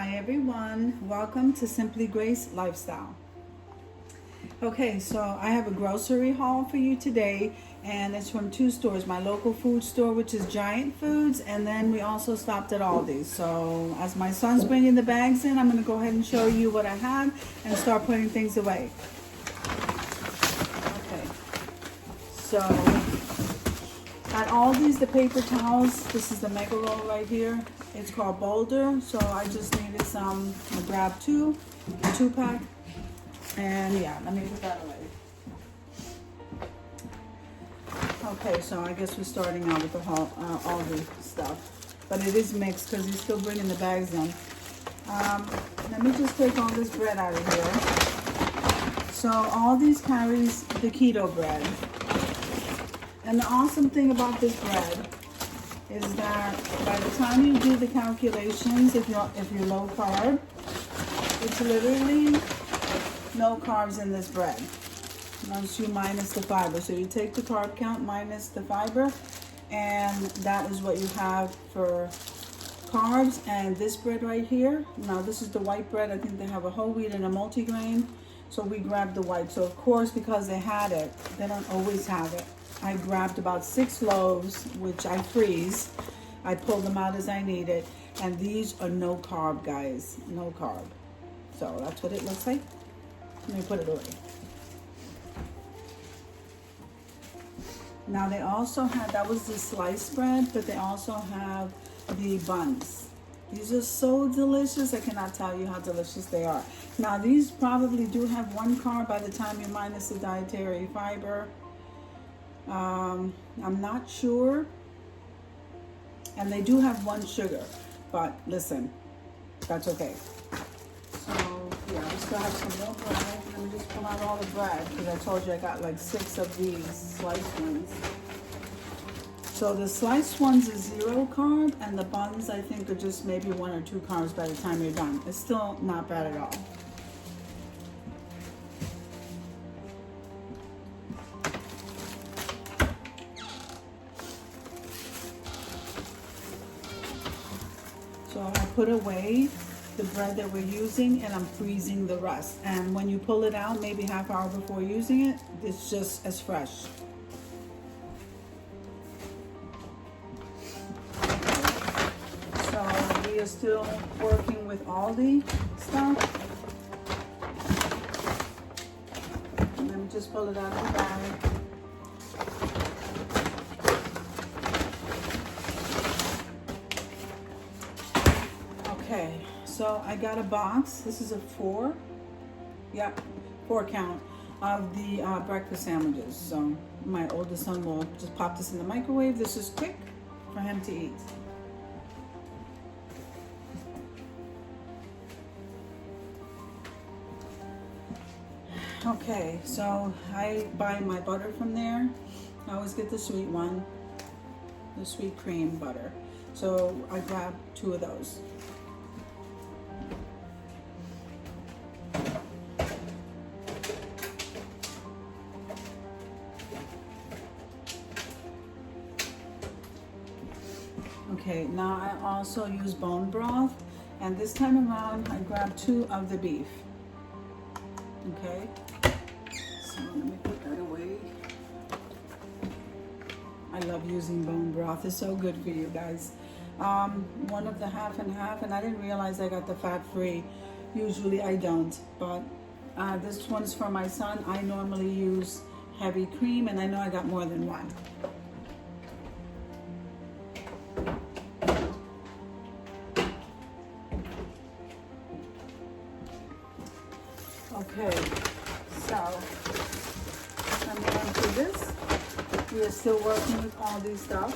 Hi everyone, welcome to Simply Grace Lifestyle. Okay, so I have a grocery haul for you today, and it's from two stores. My local food store, which is Giant Foods, and then we also stopped at Aldi. So as my son's bringing the bags in, I'm going to go ahead and show you what I have and start putting things away. Okay, so at Aldi's, the paper towels, this is the mega roll right here. It's called Boulder, so I just needed some. I grabbed a 2-pack, and yeah, let me put that away. Okay, so I guess we're starting out with the Aldi stuff, but it is mixed because he's still bringing the bags in. Let me just take all this bread out of here. So Aldi's carries the Keto Bread. And the awesome thing about this bread is that by the time you do the calculations, if you're low carb, it's literally no carbs in this bread, once you minus the fiber. So you take the carb count minus the fiber, and that is what you have for carbs. And this bread right here, now this is the white bread. I think they have a whole wheat and a multigrain. So we grabbed the white. So of course, because they had it, they don't always have it. I grabbed about 6 loaves, which I freeze. I pull them out as I need it. And these are no carb, guys. No carb. So that's what it looks like. Let me put it away. Now they also have, that was the sliced bread, but they also have the buns. These are so delicious. I cannot tell you how delicious they are. Now these probably do have 1 carb by the time you minus the dietary fiber. I'm not sure, and they do have 1 sugar, but listen, that's okay. So yeah, we still have some more bread. Let me just pull out all the bread, because I told you I got like 6 of these sliced ones. So the sliced ones is 0 carb, and the buns I think are just maybe 1 or 2 carbs by the time you're done. It's still not bad at all. So I put away the bread that we're using, and I'm freezing the rest. And when you pull it out, maybe half hour before using it, it's just as fresh. So we are still working with Aldi stuff. And let me just pull it out of the bag. Okay, so I got a box. This is a 4 count of the breakfast sandwiches. So my oldest son will just pop this in the microwave. This is quick for him to eat. Okay, so I buy my butter from there. I always get the sweet one, the sweet cream butter. So I grabbed 2 of those. Okay, now I also use bone broth, and this time around I grabbed 2 of the beef. Okay, so let me put that away. I love using bone broth. It's so good for you guys. One of the half and half, and I didn't realize I got the fat free. Usually I don't, but this one's for my son. I normally use heavy cream, and I know I got more than 1. Okay, so coming on to this, we are still working with all these stuff.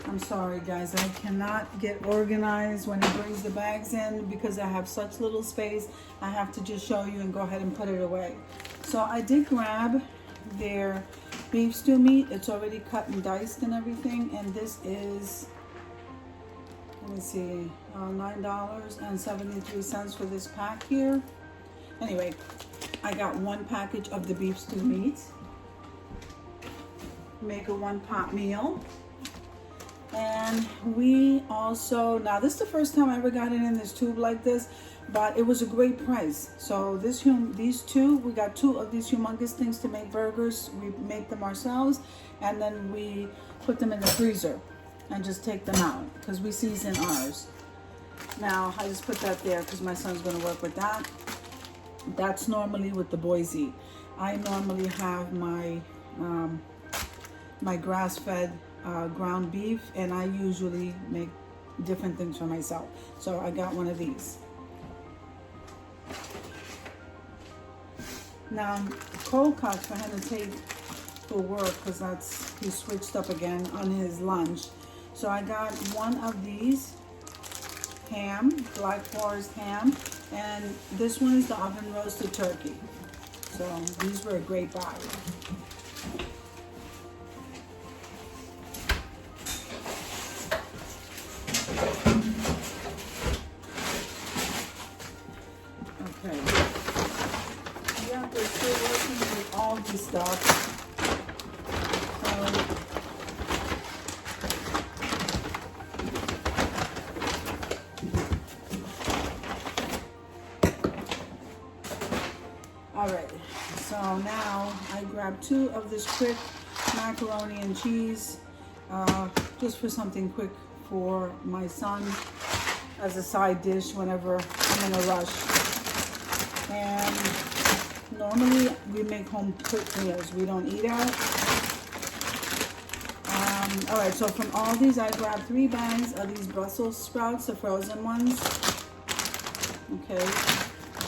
I'm sorry guys, I cannot get organized when he brings the bags in because I have such little space. I have to just show you and go ahead and put it away. So I did grab their beef stew meat. It's already cut and diced and everything, and this is, let me see, $9.73 for this pack here. Anyway, I got 1 package of the beef stew meat. make a one-pot meal. And we also, now this is the first time I ever got it in this tube like this, but it was a great price. So these two, we got 2 of these humongous things to make burgers. We make them ourselves, and then we put them in the freezer and just take them out because we season ours. Now I just put that there because my son's going to work with that. That's normally what the boys eat. I normally have my my grass-fed ground beef, and I usually make different things for myself. So I got one of these. Now cold cuts for him to take for work because he switched up again on his lunch. So I got one of these ham, Black Forest ham, and this one is the oven roasted turkey. So these were a great buy. Okay. Yeah, we're still working with all this stuff. Alright, so now I grabbed 2 of this quick macaroni and cheese, just for something quick for my son as a side dish whenever I'm in a rush. And normally we make home cooked meals. We don't eat out. Alright, so from Aldi's I grabbed 3 bags of these Brussels sprouts, the frozen ones. Okay,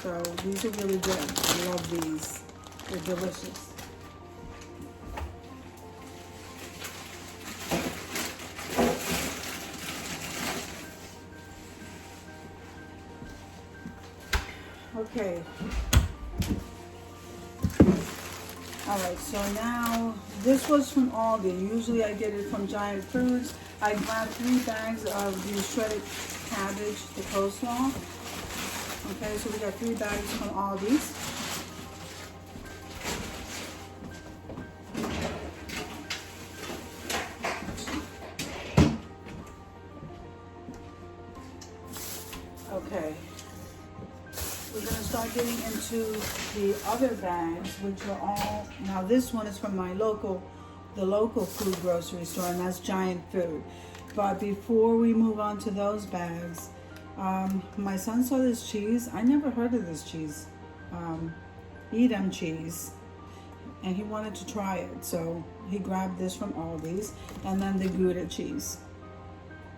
so these are really good. I love these. They're delicious. Okay. Alright, so now this was from Aldi. Usually I get it from Giant Foods. I grabbed 3 bags of the shredded cabbage, the coleslaw. Okay, so we got 3 bags from Aldi's. Okay. We're going to start getting into the other bags, which are all, now this one is from the local food grocery store, and that's Giant Food. But before we move on to those bags, my son saw this cheese. I never heard of this cheese, Edam cheese, and he wanted to try it. So he grabbed this from Aldi's, and then the Gouda cheese.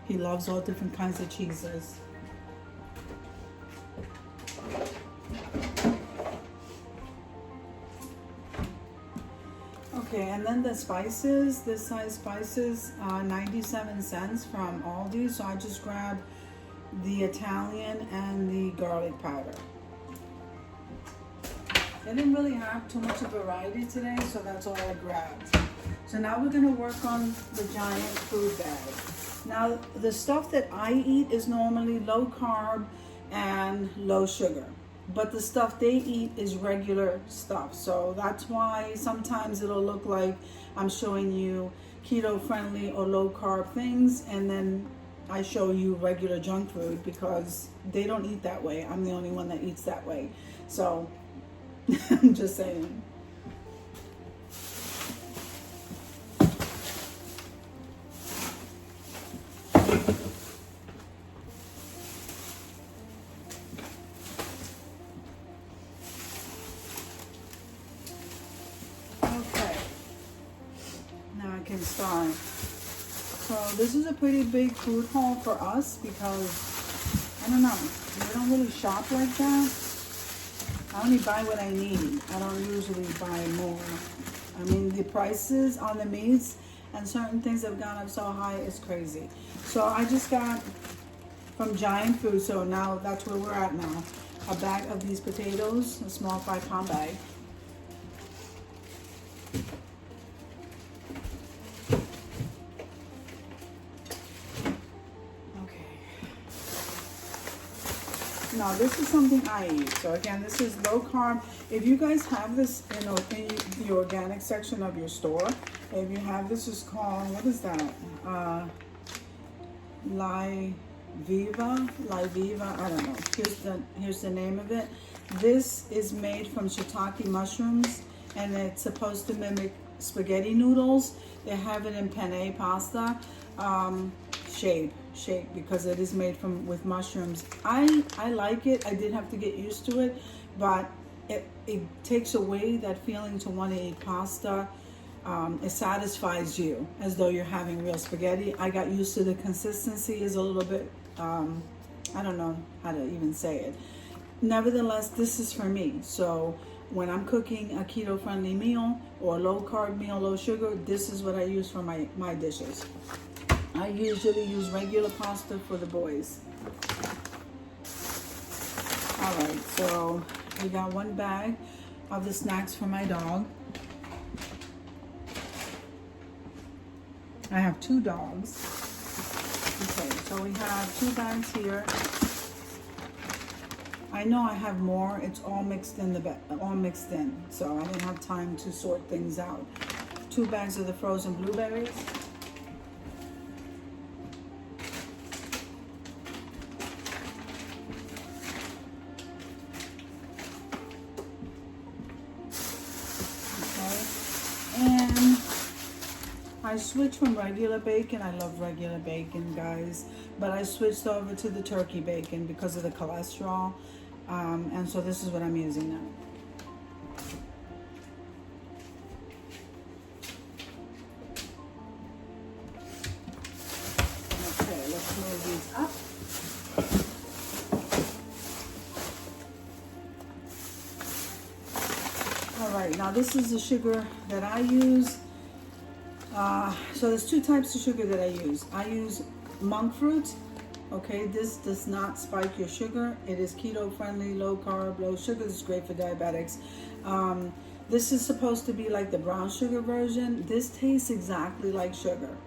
He loves all different kinds of cheeses. Okay, and then the spices, this size spices, 97 cents from Aldi. So I just grabbed the Italian and the garlic powder. They didn't really have too much of variety today, so that's all I grabbed. So now we're gonna work on the Giant Food bag. Now the stuff that I eat is normally low carb and low sugar, but the stuff they eat is regular stuff. So that's why sometimes it'll look like I'm showing you keto friendly or low carb things, and then I show you regular junk food because they don't eat that way. I'm the only one that eats that way. So I'm just saying. Okay. Now I can start. So this is a pretty big food haul for us because, I don't know, we don't really shop like that. I only buy what I need. I don't usually buy more. I mean, the prices on the meats and certain things have gone up so high, it's crazy. So I just got from Giant Food, so now that's where we're at now. A bag of these potatoes, a small 5-pound bag. Now this is something I eat. So again, this is low carb. If you guys have this in the organic section of your store, if you have this, is called, what is that? Viva, I don't know. Here's the name of it. This is made from shiitake mushrooms, and it's supposed to mimic spaghetti noodles. They have it in penne pasta shape because it is made with mushrooms. I like it. I did have to get used to it, but it takes away that feeling to want to eat pasta. It satisfies you as though you're having real spaghetti. I got used to the consistency is a little bit, I don't know how to even say it. Nevertheless, this is for me. So when I'm cooking a keto-friendly meal or low carb meal, low sugar, this is what I use for my dishes. I usually use regular pasta for the boys. All right, so we got one bag of the snacks for my dog. I have 2 dogs. Okay, so we have 2 bags here. I know I have more. It's all mixed in so I didn't have time to sort things out. 2 bags of the frozen blueberries. I switched from regular bacon. I love regular bacon, guys, but I switched over to the turkey bacon because of the cholesterol, and so this is what I'm using now. Okay, let's move these up. All right, now this is the sugar that I use. So there's 2 types of sugar that I use. I use monk fruit. Okay, this does not spike your sugar. It is keto friendly, low carb, low sugar. This is great for diabetics. This is supposed to be like the brown sugar version. This tastes exactly like sugar.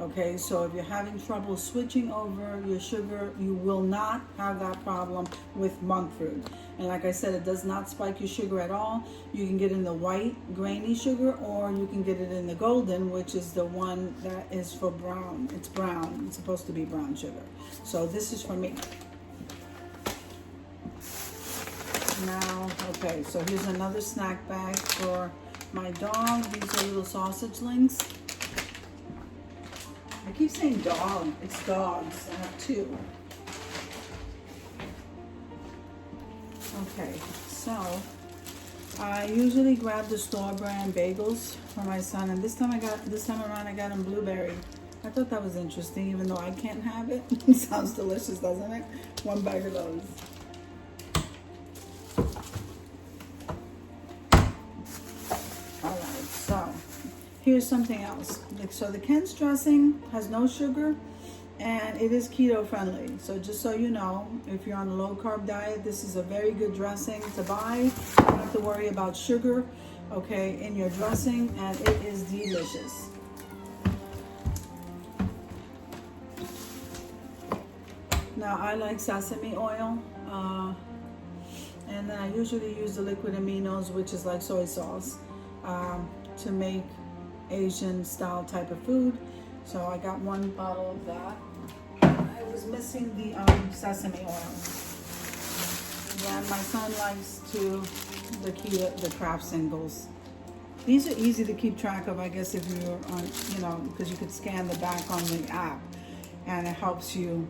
Okay, so if you're having trouble switching over your sugar, you will not have that problem with monk fruit. And like I said, it does not spike your sugar at all. You can get in the white grainy sugar, or you can get it in the golden, which is the one that is for brown. It's brown. It's supposed to be brown sugar. So this is for me. Now, okay, so here's another snack bag for my dog. These are little sausage links. I keep saying dog. It's dogs. I have 2. Okay, so I usually grab the store brand bagels for my son, and this time around I got him blueberry. I thought that was interesting, even though I can't have it. It sounds delicious, doesn't it? 1 bag of those. All right, so here's something else. So the Kent's dressing has no sugar, and it is keto friendly. So just so you know, if you're on a low carb diet, this is a very good dressing to buy. You don't have to worry about sugar, okay, in your dressing, and it is delicious. Now I like sesame oil, and then I usually use the liquid aminos, which is like soy sauce, to make Asian style type of food. So I got 1 bottle of that. I was missing the sesame oil. Yeah, my son likes the craft singles. These are easy to keep track of, I guess, if you're on, because you could scan the back on the app, and it helps you.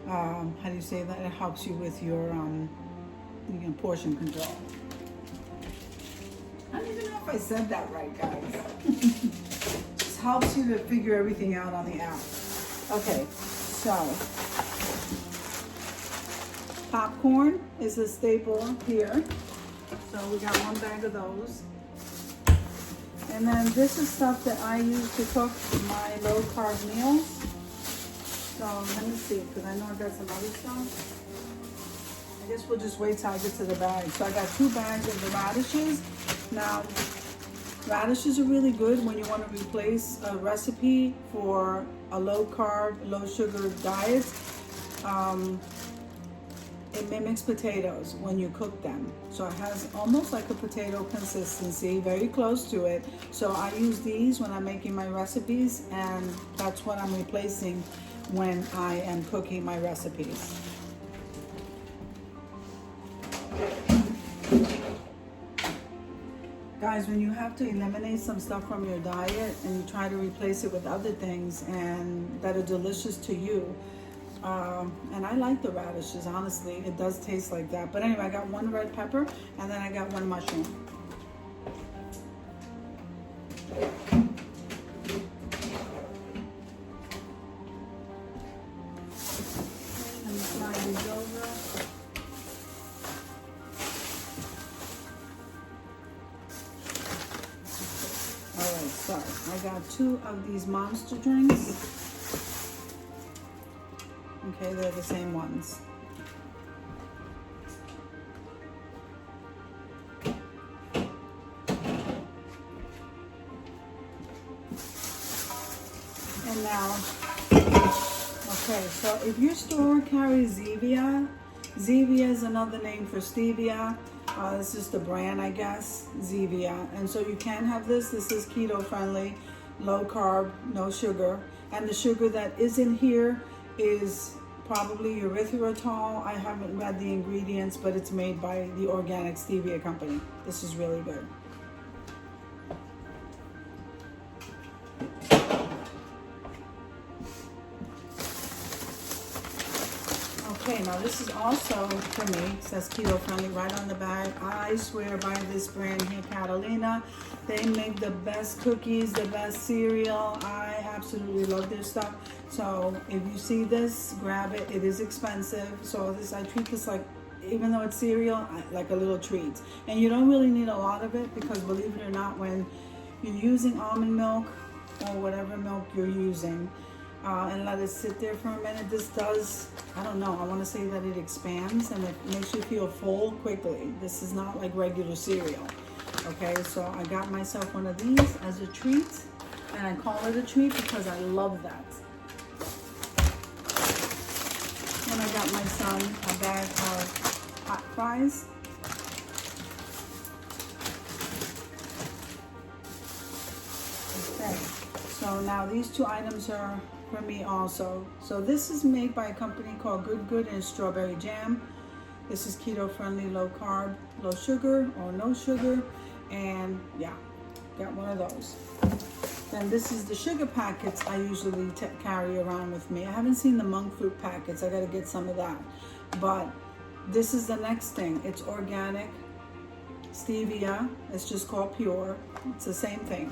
How do you say that? It helps you with your portion control. I don't even know if I said that right, guys. Just helps you to figure everything out on the app. Okay, so popcorn is a staple here. So we got 1 bag of those. And then this is stuff that I use to cook my low carb meals. So let me see, because I know I got some other stuff. I guess we'll just wait till I get to the bag. So I got 2 bags of the radishes. Now, radishes are really good when you want to replace a recipe for a low carb, low sugar diet. it mimics potatoes when you cook them. So it has almost like a potato consistency, very close to it. So I use these when I'm making my recipes, and that's what I'm replacing when I am cooking my recipes. Guys, when you have to eliminate some stuff from your diet and you try to replace it with other things and that are delicious to you, and I like the radishes, honestly, it does taste like that. But anyway, I got one red pepper and then I got one mushroom. Let me slide these over. Alright, so I got 2 of these monster drinks. Okay, they're the same ones. And now, okay, so if your store carries Xevia, Xevia is another name for stevia. This is the brand, I guess, Xevia. And so you can have this. This is keto friendly, low carb, no sugar. And the sugar that is in here is probably erythritol. I haven't read the ingredients, but it's made by the organic stevia company. This is really good. Okay, now this is also for me. It says keto friendly right on the bag. I swear by this brand here, Catalina. They make the best cookies, the best cereal. I absolutely love their stuff. So if you see this, grab it. It is expensive. So this, I treat this like, even though it's cereal, like a little treat. And you don't really need a lot of it because, believe it or not, when you're using almond milk or whatever milk you're using, and let it sit there for a minute, this does, I don't know, I want to say that it expands and it makes you feel full quickly. This is not like regular cereal. Okay, so I got myself one of these as a treat, and I call it a treat because I love that. And I got my son a bag of hot fries. Okay, so now these 2 items are for me also. So this is made by a company called Good and Strawberry Jam. This is keto friendly, low carb, low sugar or no sugar. And yeah, got one of those. Then this is the sugar packets I usually carry around with me. I haven't seen the monk fruit packets. I gotta get some of that. But this is the next thing. It's organic stevia. It's just called pure. It's the same thing.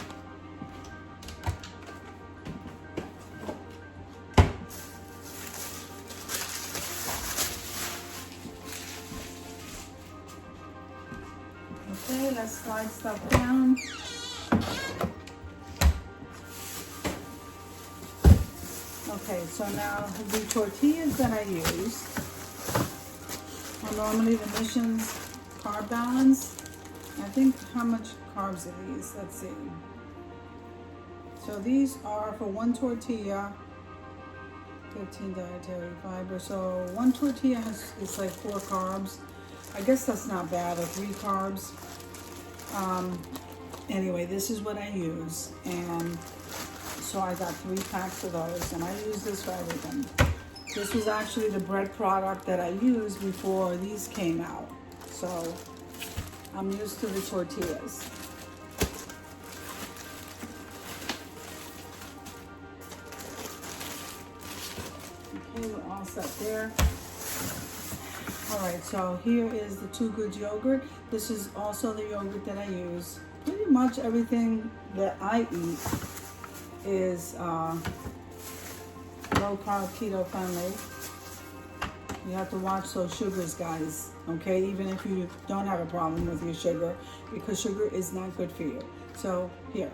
Okay, let's slide stuff down. Okay, so now the tortillas that I use are normally the Mission's Carb Balance. I think how much carbs are these? Let's see. So these are for 1 tortilla, 15 dietary fiber. So 1 tortilla is like 4 carbs. I guess that's not bad, or 3 carbs. Anyway, this is what I use, and so I got 3 packs of those, and I use this for everything. This was actually the bread product that I used before these came out, so I'm used to the tortillas. Okay, we're all set there. All right, so here is the Too Good yogurt. This is also the yogurt that I use. Pretty much everything that I eat is low carb, keto friendly. You have to watch those sugars, guys, okay? Even if you don't have a problem with your sugar, because sugar is not good for you. So here,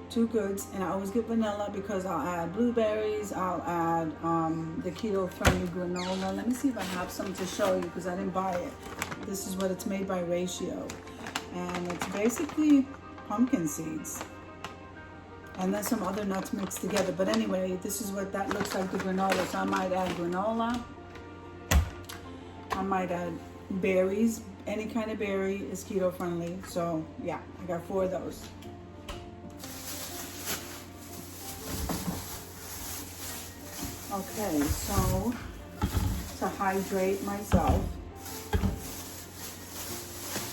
2 goods, and I always get vanilla because I'll add blueberries, I'll add the keto friendly granola. Let me see if I have some to show you because I didn't buy it. This is what it's made by Ratio, and it's basically pumpkin seeds and then some other nuts mixed together. But anyway, this is what that looks like, the granola. So I might add granola, I might add berries. Any kind of berry is keto friendly. So yeah, I got 4 of those. Okay, so to hydrate myself,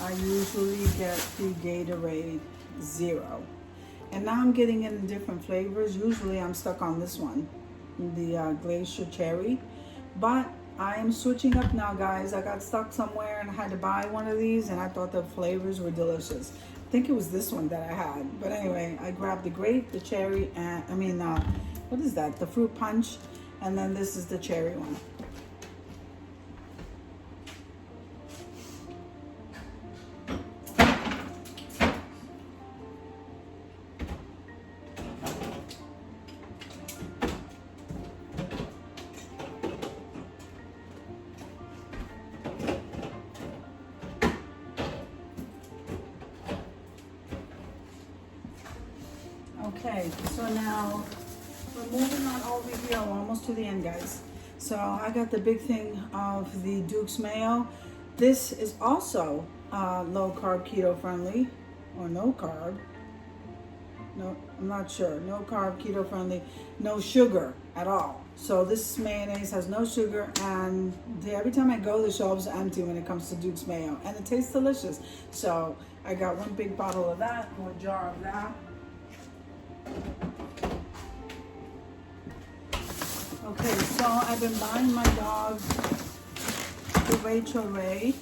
I usually get the Gatorade Zero. And now I'm getting it in different flavors. Usually I'm stuck on this one, the Glacier Cherry. But I am switching up now, guys. I got stuck somewhere and I had to buy one of these and I thought the flavors were delicious. I think it was this one that I had. But anyway, I grabbed the grape, the cherry, and what is that? The fruit punch. And then this is the cherry one. Okay, so now we're moving on over here. We're almost to the end, guys. So I got the big thing of the Duke's Mayo. This is also low carb, keto friendly, or no carb. No, I'm not sure. No carb, keto friendly, no sugar at all. So this mayonnaise has no sugar, and every time I go, the shelves are empty when it comes to Duke's Mayo, and it tastes delicious. So I got 1 big bottle of that, or a jar of that. Okay, so I've been buying my dog the Rachel Ray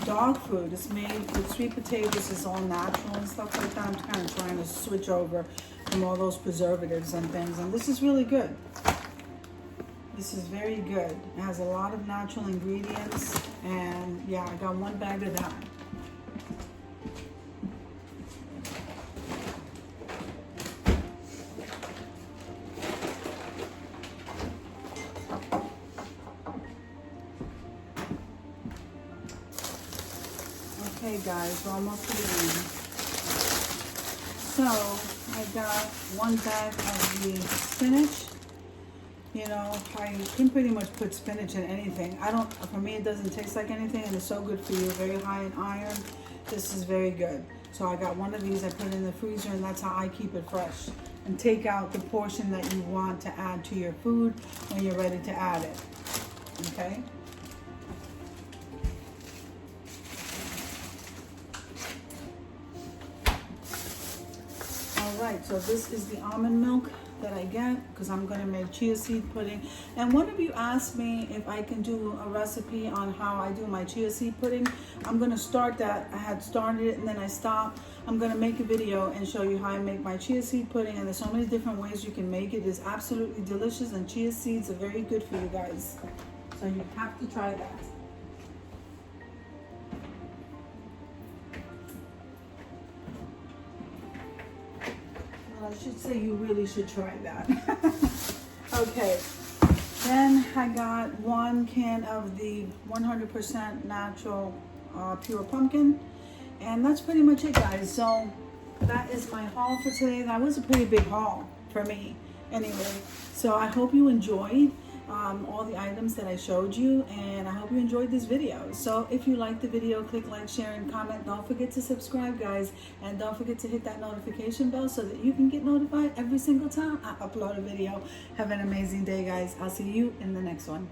dog food. It's made with sweet potatoes. It's all natural and stuff like that. I'm kind of trying to switch over from all those preservatives and things, and this is really good. This is very good. It has a lot of natural ingredients, and yeah, I got 1 bag of that. Okay guys, we're almost to the end. So I got 1 bag of the spinach. You know, I can pretty much put spinach in anything. For me it doesn't taste like anything, and it's so good for you. Very high in iron. This is very good. So I got 1 of these, I put it in the freezer, and that's how I keep it fresh. And take out the portion that you want to add to your food when you're ready to add it. Okay? Alright, so this is the almond milk that I get because I'm going to make chia seed pudding. And one of you asked me if I can do a recipe on how I do my chia seed pudding. I'm going to start that. I had started it and then I stopped. I'm going to make a video and show you how I make my chia seed pudding, and there's so many different ways you can make it. It's absolutely delicious, and chia seeds are very good for you guys. So you have to try that. I should say you really should try that. Okay, then I got 1 can of the 100% natural pure pumpkin, and that's pretty much it, guys. So that is my haul for today. That was a pretty big haul for me anyway. So I hope you enjoyed all the items that I showed you, and I hope you enjoyed this video. So if you liked the video, click like, share, and comment. Don't forget to subscribe, guys, and don't forget to hit that notification bell so that you can get notified every single time I upload a video. Have an amazing day, guys. I'll see you in the next one.